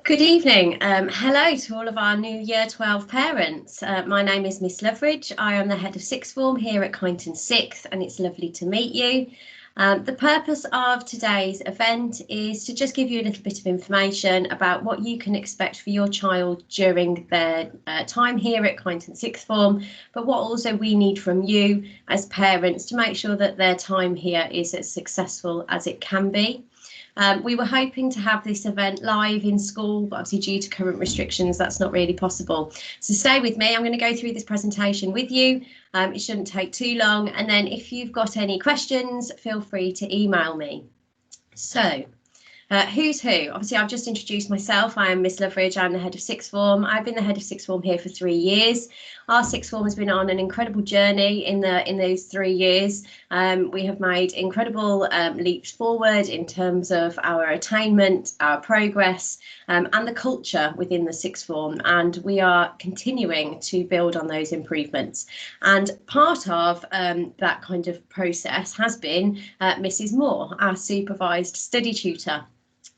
Good evening. Hello to all of our new Year 12 parents. My name is Miss Laveridge. I am the head of sixth form here at Kineton 6th, and it's lovely to meet you. The purpose of today's event is to just give you a little bit of information about what you can expect for your child during their time here at Kineton 6th form, but what also we need from you as parents to make sure that their time here is as successful as it can be. We were hoping to have this event live in school, but obviously due to current restrictions, that's not really possible. So stay with me. I'm going to go through this presentation with you. It shouldn't take too long. And then if you've got any questions, feel free to email me. So who's who? Obviously, I've just introduced myself. I am Miss Laveridge. I'm the head of sixth form. I've been the head of sixth form here for 3 years. Our sixth form has been on an incredible journey in those 3 years. We have made incredible leaps forward in terms of our attainment, our progress, and the culture within the sixth form. And we are continuing to build on those improvements. And part of that kind of process has been Mrs. Moore, our supervised study tutor.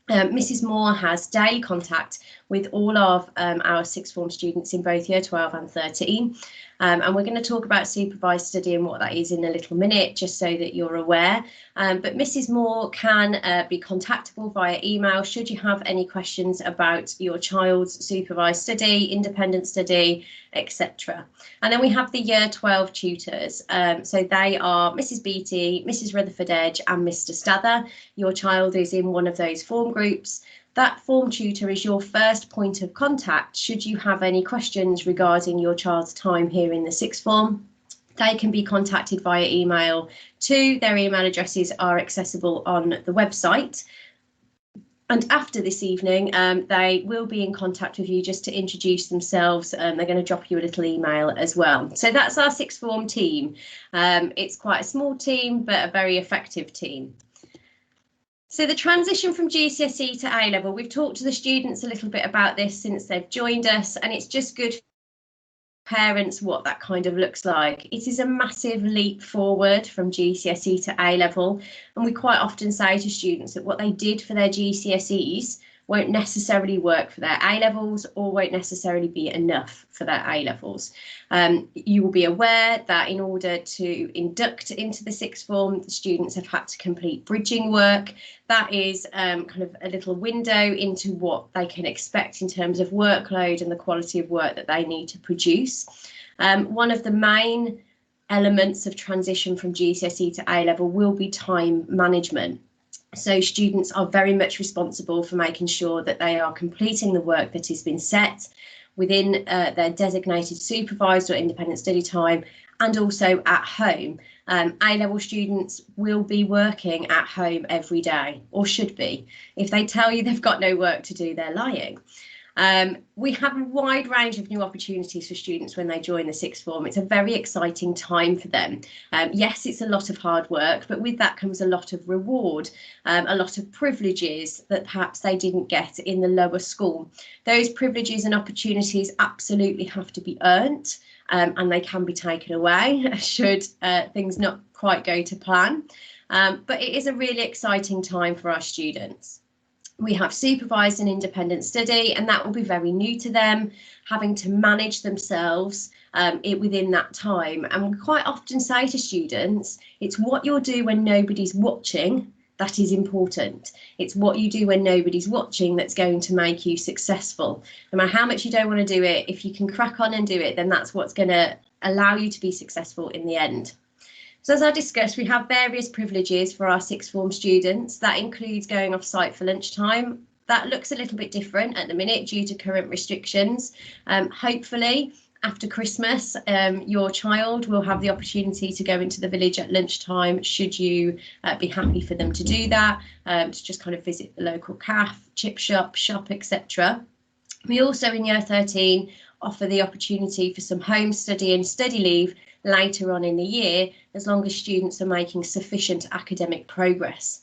Mrs. Moore has daily contact with all of our sixth form students in both year 12 and 13. And we're going to talk about supervised study and what that is in a little minute, just so that you're aware. But Mrs. Moore can be contactable via email should you have any questions about your child's supervised study, independent study, etc. And then we have the year 12 tutors. So they are Mrs. Beattie, Mrs. Rutherford Edge and Mr. Stather. Your child is in one of those form groups. That form tutor is your first point of contact should you have any questions regarding your child's time here in the sixth form. They can be contacted via email too. Their email addresses are accessible on the website. And after this evening, they will be in contact with you just to introduce themselves. They're going to drop you a little email as well. So that's our sixth form team. It's quite a small team, but a very effective team. So the transition from GCSE to A-level, we've talked to the students a little bit about this since they've joined us, and it's just good for parents what that kind of looks like. It is a massive leap forward from GCSE to A-level, and we quite often say to students that what they did for their GCSEs won't necessarily work for their A-levels or won't necessarily be enough for their A-levels. You will be aware that in order to induct into the sixth form, the students have had to complete bridging work. That is kind of a little window into what they can expect in terms of workload and the quality of work that they need to produce. One of the main elements of transition from GCSE to A-level will be time management. So students are very much responsible for making sure that they are completing the work that has been set within their designated supervised or independent study time and also at home. A-level students will be working at home every day, or should be. If they tell you they've got no work to do, they're lying. We have a wide range of new opportunities for students when they join the sixth form. It's a very exciting time for them. Yes, it's a lot of hard work, but with that comes a lot of reward, a lot of privileges that perhaps they didn't get in the lower school. Those privileges and opportunities absolutely have to be earned, and they can be taken away should things not quite go to plan. But it is a really exciting time for our students. We have supervised and independent study, and that will be very new to them, having to manage themselves within that time. And we quite often say to students, it's what you'll do when nobody's watching that is important. It's what you do when nobody's watching that's going to make you successful. No matter how much you don't want to do it, if you can crack on and do it, then that's what's going to allow you to be successful in the end. So as I discussed, we have various privileges for our sixth form students. That includes going off site for lunchtime. That looks a little bit different at the minute due to current restrictions. Hopefully, after Christmas, your child will have the opportunity to go into the village at lunchtime, should you be happy for them to do that, to just kind of visit the local cafe, chip shop, etc. We also in year 13 offer the opportunity for some home study and study leave later on in the year, as long as students are making sufficient academic progress.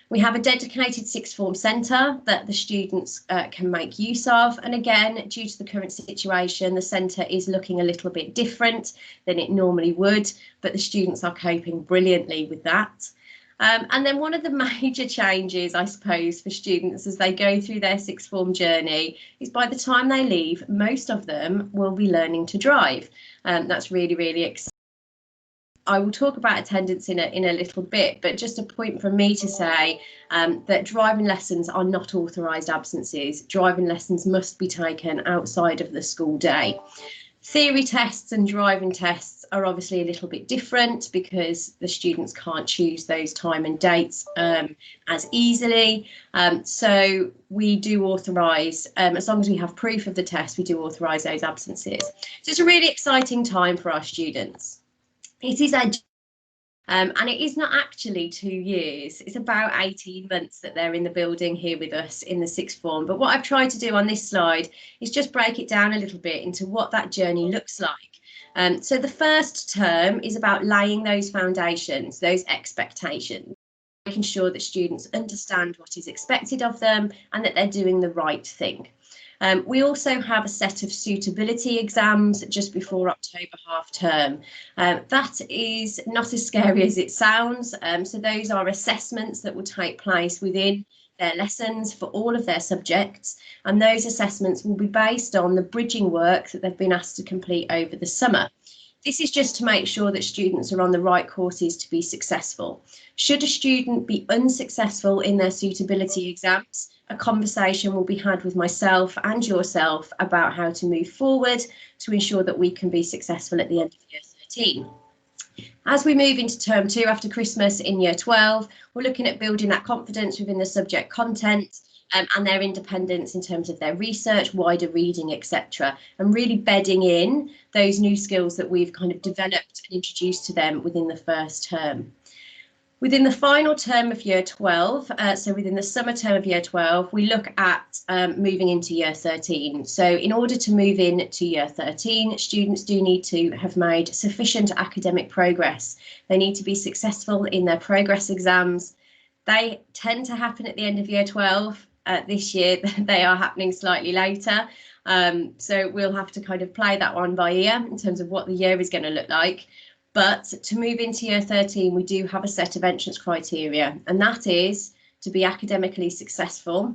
We have a dedicated sixth form centre that the students can make use of, and again, due to the current situation, the centre is looking a little bit different than it normally would, but the students are coping brilliantly with that. And then one of the major changes, I suppose, for students as they go through their sixth form journey is by the time they leave, most of them will be learning to drive. That's really, really exciting. I will talk about attendance in a little bit, but just a point from me to say that driving lessons are not authorised absences. Driving lessons must be taken outside of the school day. Theory tests and driving tests are obviously a little bit different because the students can't choose those time and dates as easily. So we do authorise, as long as we have proof of the test, we do authorise those absences. So it's a really exciting time for our students. It is and it is not actually 2 years, it's about 18 months that they're in the building here with us in the sixth form. But what I've tried to do on this slide is just break it down a little bit into what that journey looks like. So the first term is about laying those foundations, those expectations, making sure that students understand what is expected of them and that they're doing the right thing. We also have a set of suitability exams just before October half term. That is not as scary as it sounds. So those are assessments that will take place within their lessons for all of their subjects. And those assessments will be based on the bridging work that they've been asked to complete over the summer. This is just to make sure that students are on the right courses to be successful. Should a student be unsuccessful in their suitability exams, a conversation will be had with myself and yourself about how to move forward to ensure that we can be successful at the end of year 13. As we move into term 2 after Christmas in year 12, we're looking at building that confidence within the subject content and their independence in terms of their research, wider reading, etc., and really bedding in those new skills that we've kind of developed and introduced to them within the first term. Within the final term of year 12, so within the summer term of year 12, we look at moving into year 13. So in order to move into year 13, students do need to have made sufficient academic progress. They need to be successful in their progress exams. They tend to happen at the end of year 12. This year, they are happening slightly later. So we'll have to kind of play that one by ear in terms of what the year is going to look like. But to move into year 13, we do have a set of entrance criteria, and that is to be academically successful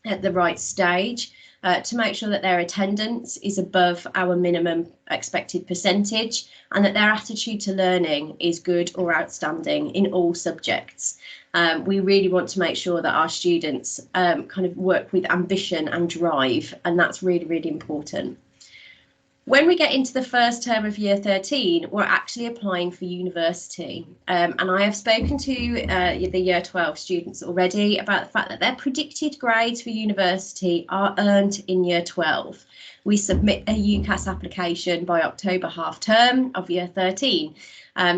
at the right stage, to make sure that their attendance is above our minimum expected percentage, and that their attitude to learning is good or outstanding in all subjects. We really want to make sure that our students kind of work with ambition and drive, and that's really, really important. When we get into the first term of year 13, we're actually applying for university. And I have spoken to the year 12 students already about the fact that their predicted grades for university are earned in year 12. We submit a UCAS application by October half term of year 13.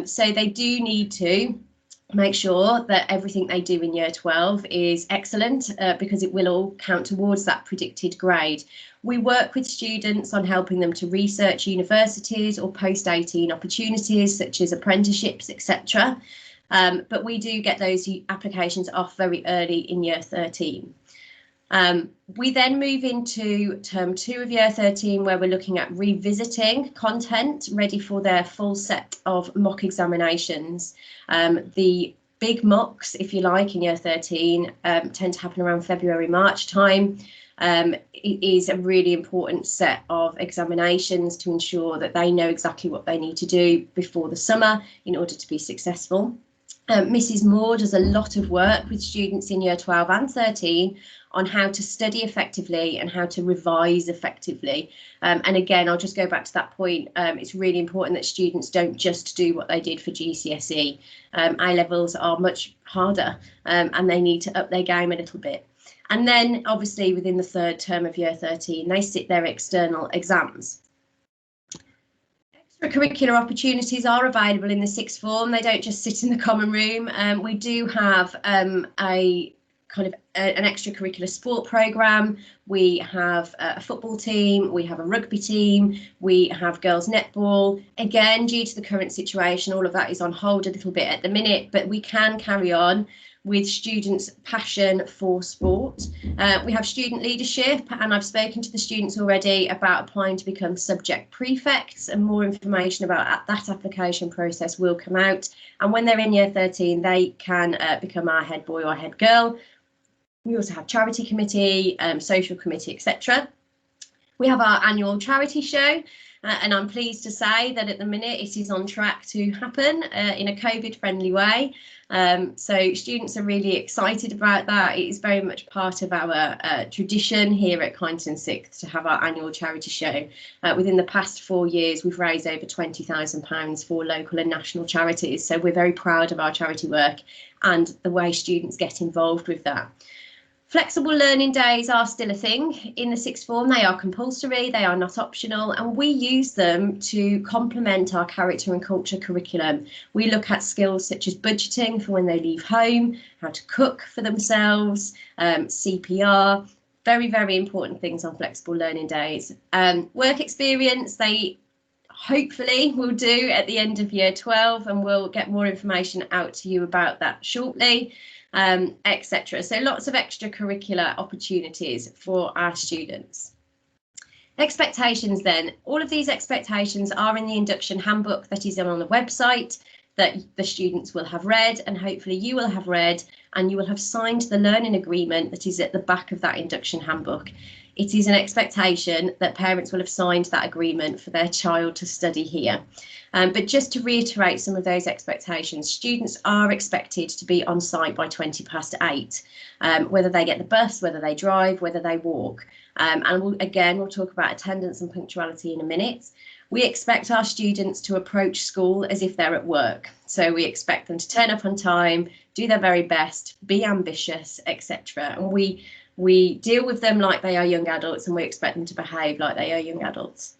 So they do need to make sure that everything they do in year 12 is excellent because it will all count towards that predicted grade. We work with students on helping them to research universities or post-18 opportunities such as apprenticeships, etc. But we do get those applications off very early in year 13. We then move into term 2 of year 13, where we're looking at revisiting content ready for their full set of mock examinations. The big mocks, if you like, in year 13 tend to happen around February, March time. It is a really important set of examinations to ensure that they know exactly what they need to do before the summer in order to be successful. Mrs. Moore does a lot of work with students in year 12 and 13 on how to study effectively and how to revise effectively. And again, I'll just go back to that point. It's really important that students don't just do what they did for GCSE. A-levels are much harder and they need to up their game a little bit. And then obviously within the third term of year 13, they sit their external exams. Extra-curricular opportunities are available in the sixth form. They don't just sit in the common room. We do have a kind of an extracurricular sport programme. we have a football team, we have a rugby team, we have girls netball. Again, due to the current situation, all of that is on hold a little bit at the minute, but we can carry on with students' passion for sport. We have student leadership, and I've spoken to the students already about applying to become subject prefects, and more information about that application process will come out. And when they're in year 13, they can become our head boy or head girl. We also have charity committee, social committee, etc. We have our annual charity show, and I'm pleased to say that at the minute it is on track to happen in a COVID-friendly way. So students are really excited about that. It is very much part of our tradition here at Kineton 6th to have our annual charity show. Within the past 4 years, we've raised over £20,000 for local and national charities. So we're very proud of our charity work and the way students get involved with that. Flexible learning days are still a thing in the sixth form. They are compulsory, they are not optional, and we use them to complement our character and culture curriculum. We look at skills such as budgeting for when they leave home, how to cook for themselves, CPR, very, very important things on flexible learning days. Work experience, they hopefully will do at the end of year 12, and we'll get more information out to you about that shortly. Etc. So lots of extracurricular opportunities for our students. Expectations then. All of these expectations are in the induction handbook that is on the website that the students will have read, and hopefully you will have read, and you will have signed the learning agreement that is at the back of that induction handbook. It is an expectation that parents will have signed that agreement for their child to study here. But just to reiterate some of those expectations, students are expected to be on site by 8:20, whether they get the bus, whether they drive, whether they walk. And we'll talk about attendance and punctuality in a minute. We expect our students to approach school as if they're at work. So we expect them to turn up on time, do their very best, be ambitious, etc. And we deal with them like they are young adults, and we expect them to behave like they are young adults.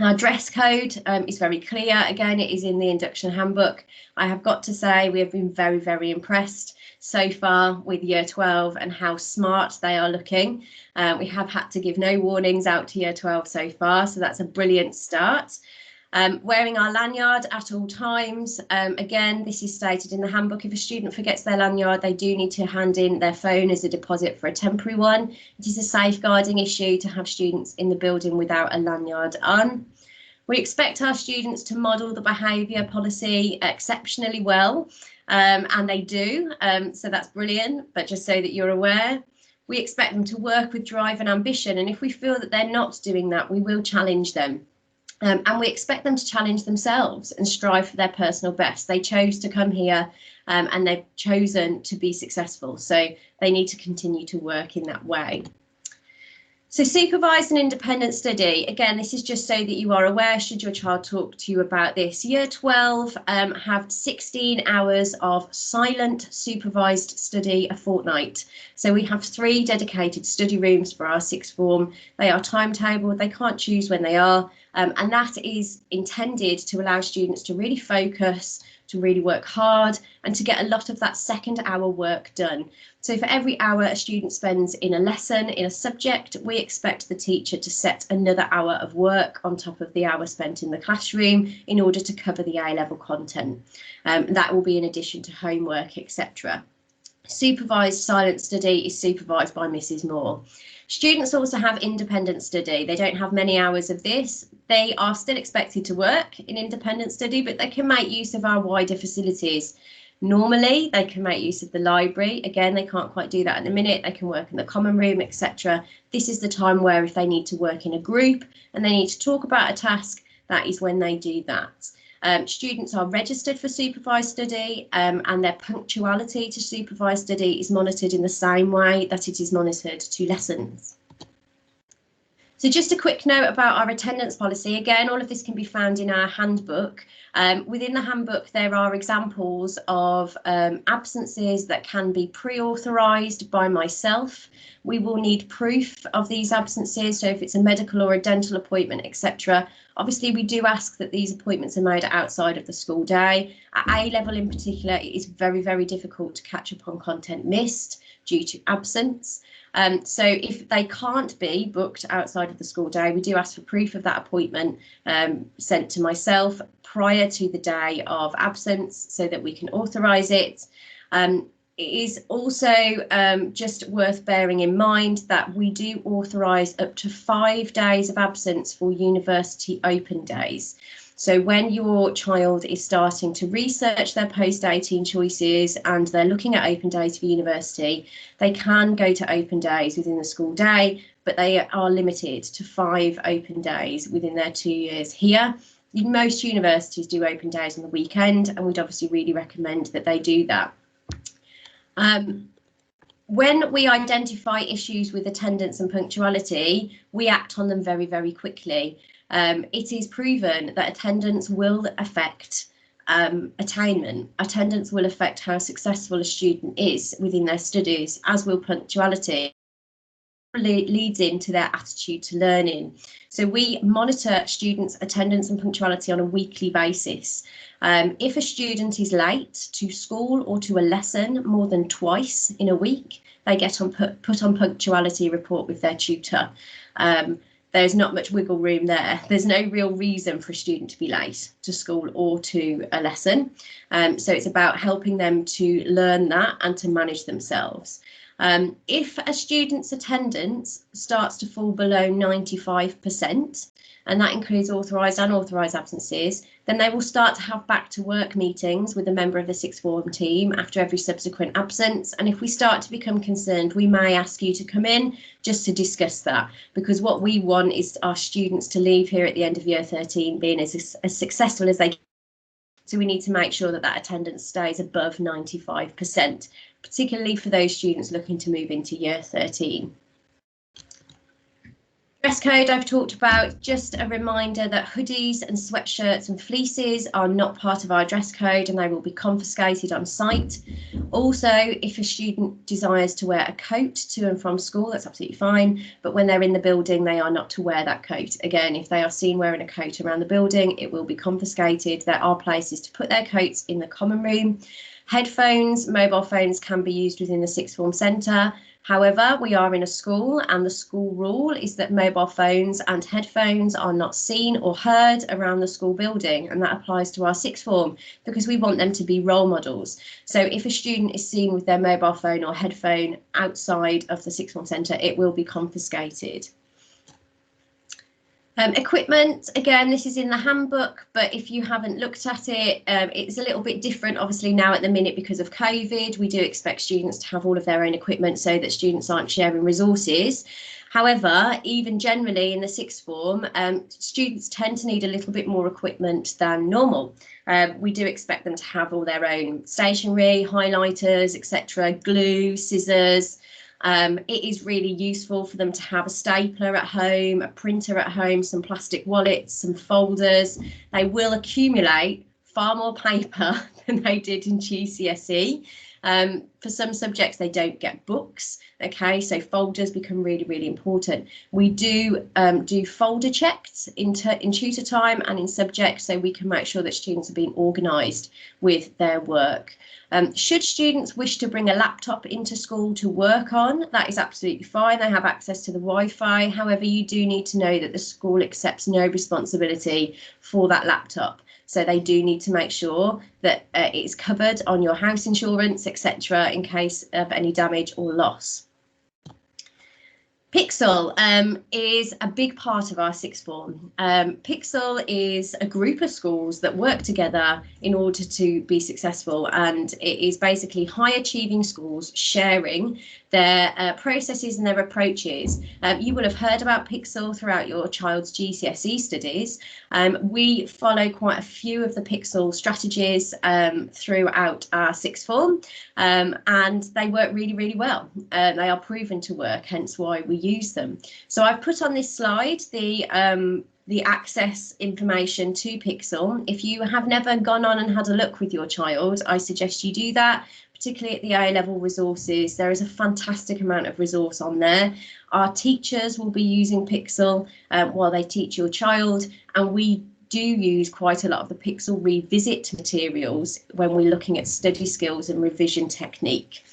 Our dress code is very clear. Again, it is in the induction handbook. I have got to say we have been very, very impressed so far with year 12 and how smart they are looking. We have had to give no warnings out to year 12 so far, so that's a brilliant start. Wearing our lanyard at all times. Again, this is stated in the handbook. If a student forgets their lanyard, they do need to hand in their phone as a deposit for a temporary one. It is a safeguarding issue to have students in the building without a lanyard on. We expect our students to model the behaviour policy exceptionally well, and they do, so that's brilliant, but just so that you're aware. We expect them to work with drive and ambition, and if we feel that they're not doing that, we will challenge them. And we expect them to challenge themselves and strive for their personal best. They chose to come here and they've chosen to be successful, so they need to continue to work in that way. So supervised and independent study, again, this is just so that you are aware should your child talk to you about this. Year 12 have 16 hours of silent supervised study a fortnight. So we have 3 dedicated study rooms for our sixth form. They are timetabled, they can't choose when they are, and that is intended to allow students to really focus, to really work hard, and to get a lot of that second hour work done. So for every hour a student spends in a lesson, in a subject, we expect the teacher to set another hour of work on top of the hour spent in the classroom in order to cover the A-level content. That will be in addition to homework, etc. Supervised silent study is supervised by Mrs. Moore. Students also have independent study. They don't have many hours of this. They are still expected to work in independent study, but they can make use of our wider facilities. Normally, they can make use of the library. Again, they can't quite do that at the minute. They can work in the common room, etc. This is the time where if they need to work in a group and they need to talk about a task, that is when they do that. Students are registered for supervised study and their punctuality to supervised study is monitored in the same way that it is monitored to lessons. So just a quick note about our attendance policy. Again, all of this can be found in our handbook. Within the handbook, there are examples of absences that can be pre-authorised by myself. We will need proof of these absences. So if it's a medical or a dental appointment, etc., Obviously, we do ask that these appointments are made outside of the school day. At A level in particular, it is very, very difficult to catch up on content missed due to absence. So if they can't be booked outside of the school day, we do ask for proof of that appointment sent to myself prior to the day of absence so that we can authorise it. It is also just worth bearing in mind that we do authorise up to 5 days of absence for university open days. So when your child is starting to research their post-18 choices and they're looking at open days for university, they can go to open days within the school day, but they are limited to 5 open days within their 2 years here. Most universities do open days on the weekend, and we'd obviously really recommend that they do that. When we identify issues with attendance and punctuality, we act on them very, very quickly. It is proven that attendance will affect attainment. Attendance will affect how successful a student is within their studies, as will punctuality. Leads into their attitude to learning. So we monitor students' attendance and punctuality on a weekly basis. If a student is late to school or to a lesson more than twice in a week, they get put on punctuality report with their tutor. There's not much wiggle room there. There's no real reason for a student to be late to school or to a lesson. So it's about helping them to learn that and to manage themselves. If a student's attendance starts to fall below 95%, and that includes authorised and unauthorised absences, then they will start to have back to work meetings with a member of the sixth form team after every subsequent absence. And if we start to become concerned, we may ask you to come in just to discuss that, because what we want is our students to leave here at the end of year 13 being as successful as they can. So we need to make sure that that attendance stays above 95%, particularly for those students looking to move into year 13. Dress code I've talked about. Just a reminder that hoodies and sweatshirts and fleeces are not part of our dress code and they will be confiscated on site. Also, if a student desires to wear a coat to and from school, that's absolutely fine, but when they're in the building they are not to wear that coat. Again, if they are seen wearing a coat around the building, it will be confiscated. There are places to put their coats in the common room. Headphones, mobile phones can be used within the sixth form centre. However, we are in a school and the school rule is that mobile phones and headphones are not seen or heard around the school building, and that applies to our sixth form because we want them to be role models. So if a student is seen with their mobile phone or headphone outside of the sixth form centre, it will be confiscated. Equipment, again, this is in the handbook, but if you haven't looked at it, it's a little bit different obviously now at the minute because of COVID. We do expect students to have all of their own equipment so that students aren't sharing resources. However, even generally in the sixth form, students tend to need a little bit more equipment than normal. We do expect them to have all their own stationery, highlighters, etc., glue, scissors. It is really useful for them to have a stapler at home, a printer at home, some plastic wallets, some folders. They will accumulate far more paper than they did in GCSE. For some subjects, they don't get books. Okay, so folders become really, really important. We do folder checks in tutor time and in subjects, so we can make sure that students are being organised with their work. Should students wish to bring a laptop into school to work on, that is absolutely fine. They have access to the Wi-Fi. However, you do need to know that the school accepts no responsibility for that laptop. So they do need to make sure that it is covered on your house insurance, etc., in case of any damage or loss. Pixel is a big part of our sixth form. Pixel is a group of schools that work together in order to be successful, and it is basically high achieving schools sharing their processes and their approaches. You will have heard about Pixel throughout your child's GCSE studies. We follow quite a few of the Pixel strategies throughout our sixth form, and they work really, really well. They are proven to work, hence why we use them. So I've put on this slide the access information to Pixel. If you have never gone on and had a look with your child, I suggest you do that, particularly at the A-level resources, there is a fantastic amount of resource on there. Our teachers will be using Pixel while they teach your child, and we do use quite a lot of the Pixel revisit materials when we're looking at study skills and revision technique.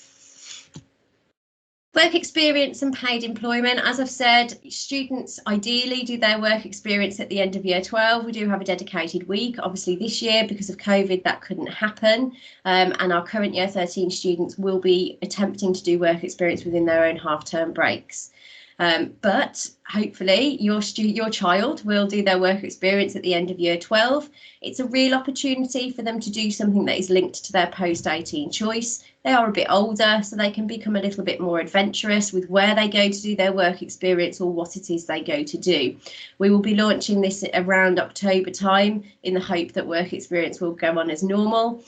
Work experience and paid employment. As I've said, students ideally do their work experience at the end of year 12. We do have a dedicated week. Obviously this year, because of COVID, that couldn't happen. And our current year 13 students will be attempting to do work experience within their own half-term breaks. But hopefully your child will do their work experience at the end of year 12. It's a real opportunity for them to do something that is linked to their post-18 choice. They are a bit older, so they can become a little bit more adventurous with where they go to do their work experience or what it is they go to do. We will be launching this around October time in the hope that work experience will go on as normal.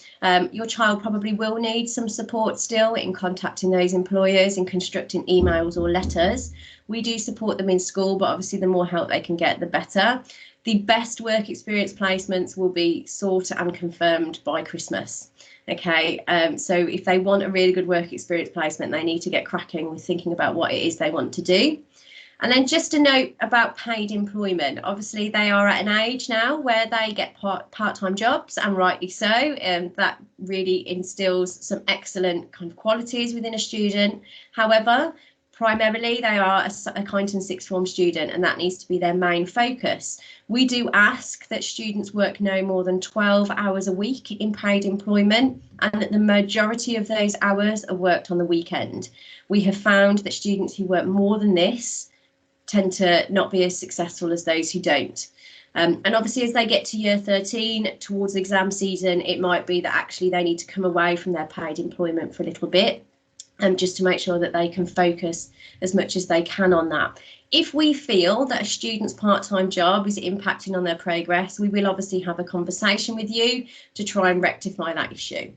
Your child probably will need some support still in contacting those employers and constructing emails or letters. We do support them in school, but obviously the more help they can get, the better. The best work experience placements will be sought and confirmed by Christmas. Okay, so if they want a really good work experience placement, they need to get cracking with thinking about what it is they want to do. And then just a note about paid employment. Obviously, they are at an age now where they get part-time jobs, and rightly so. That really instills some excellent kind of qualities within a student. However, primarily, they are a Kineton sixth form student, and that needs to be their main focus. We do ask that students work no more than 12 hours a week in paid employment, and that the majority of those hours are worked on the weekend. We have found that students who work more than this tend to not be as successful as those who don't. And obviously, as they get to year 13, towards exam season, it might be that actually they need to come away from their paid employment for a little bit, just to make sure that they can focus as much as they can on that. If we feel that a student's part-time job is impacting on their progress, we will obviously have a conversation with you to try and rectify that issue.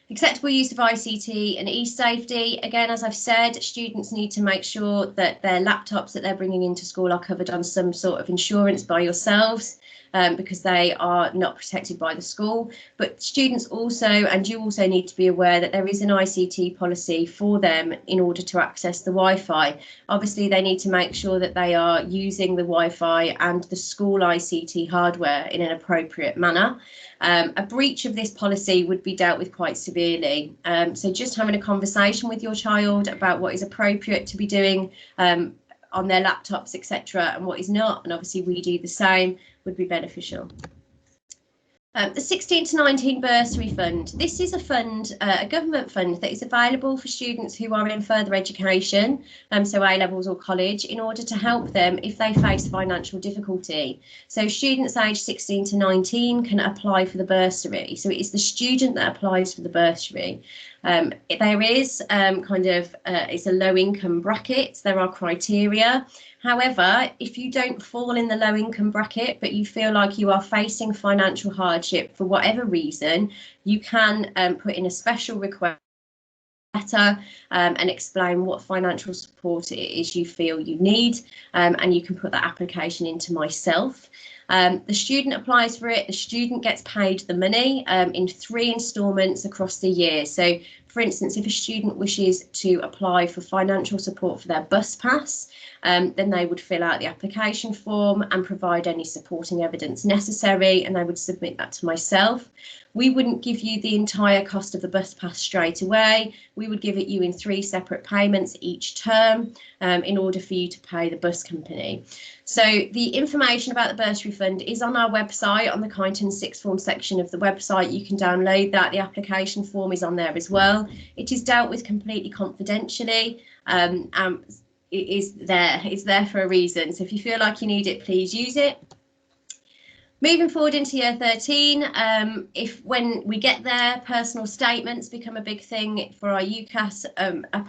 Acceptable use of ICT and e-safety. Again, as I've said, students need to make sure that their laptops that they're bringing into school are covered on some sort of insurance by yourselves, because they are not protected by the school. But students also, and you also need to be aware that there is an ICT policy for them in order to access the Wi-Fi. Obviously, they need to make sure that they are using the Wi-Fi and the school ICT hardware in an appropriate manner. A breach of this policy would be dealt with quite severely. So just having a conversation with your child about what is appropriate to be doing on their laptops, etc., and what is not, and obviously we do the same, would be beneficial. The 16 to 19 Bursary Fund. This is a fund, a government fund that is available for students who are in further education, so A-levels or college, in order to help them if they face financial difficulty. So students aged 16 to 19 can apply for the bursary. So it is the student that applies for the bursary. There is it's a low income bracket. There are criteria. However, if you don't fall in the low income bracket, but you feel like you are facing financial hardship for whatever reason, you can put in a special request letter and explain what financial support it is you feel you need, and you can put that application into myself. The student applies for it, the student gets paid the money in 3 instalments across the year. So, for instance, if a student wishes to apply for financial support for their bus pass, then they would fill out the application form and provide any supporting evidence necessary, and they would submit that to myself. We wouldn't give you the entire cost of the bus pass straight away. We would give it you in 3 separate payments each term in order for you to pay the bus company. So the information about the Bursary Fund is on our website, on the Kineton sixth form section of the website. You can download that. The application form is on there as well. It is dealt with completely confidentially. It is there. It's there for a reason. So if you feel like you need it, please use it. Moving forward into year 13, when we get there, personal statements become a big thing for our UCAS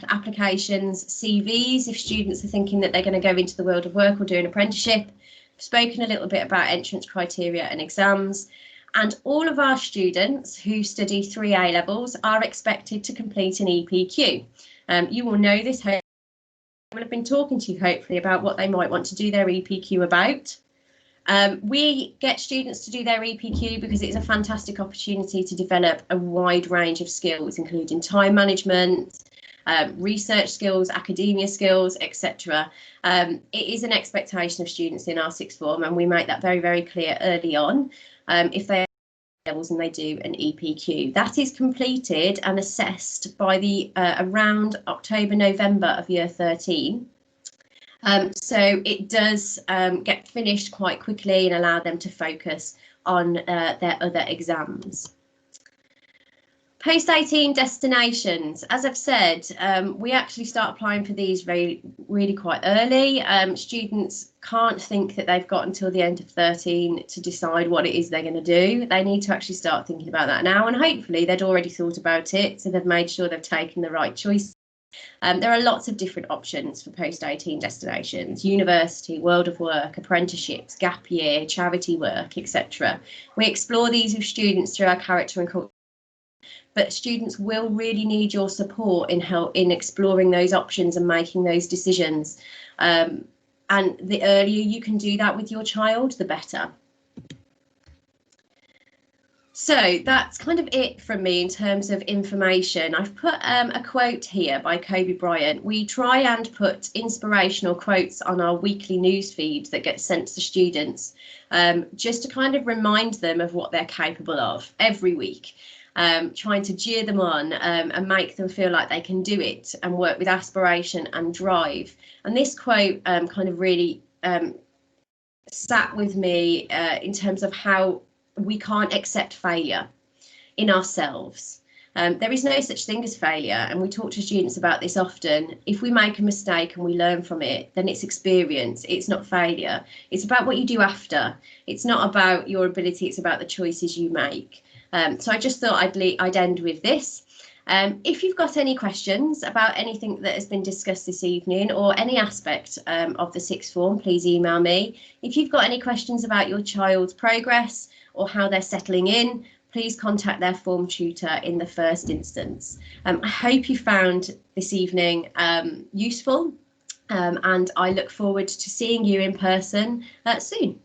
applications, CVs, if students are thinking that they're going to go into the world of work or do an apprenticeship. I've spoken a little bit about entrance criteria and exams. And all of our students who study 3 A-levels are expected to complete an EPQ. You will know this. I will have been talking to you hopefully about what they might want to do their EPQ about. We get students to do their EPQ because it's a fantastic opportunity to develop a wide range of skills, including time management, research skills, academia skills, etc. It is an expectation of students in our sixth form, and we make that very, very clear early on. If they levels and they do an EPQ, that is completed and assessed by the around October, November of year 13. So it does get finished quite quickly and allow them to focus on their other exams. Post-18 destinations, as I've said, we actually start applying for these really quite early. Students can't think that they've got until the end of 13 to decide what it is they're going to do. They need to actually start thinking about that now, and hopefully they'd already thought about it, so they've made sure they've taken the right choice. There are lots of different options for post-18 destinations: university, world of work, apprenticeships, gap year, charity work, etc. We explore these with students through our character and culture, but students will really need your support in exploring those options and making those decisions. And the earlier you can do that with your child, the better. So that's kind of it from me in terms of information. I've put a quote here by Kobe Bryant. We try and put inspirational quotes on our weekly news feed that gets sent to students, just to kind of remind them of what they're capable of every week. Trying to cheer them on and make them feel like they can do it and work with aspiration and drive. And this quote kind of really sat with me in terms of how we can't accept failure in ourselves. There is no such thing as failure, and we talk to students about this often. If we make a mistake and we learn from it, then it's experience, it's not failure. It's about what you do after. It's not about your ability, it's about the choices you make. So I just thought I'd end with this. If you've got any questions about anything that has been discussed this evening or any aspect of the sixth form, please email me. If you've got any questions about your child's progress or how they're settling in, please contact their form tutor in the first instance. I hope you found this evening useful, and I look forward to seeing you in person soon.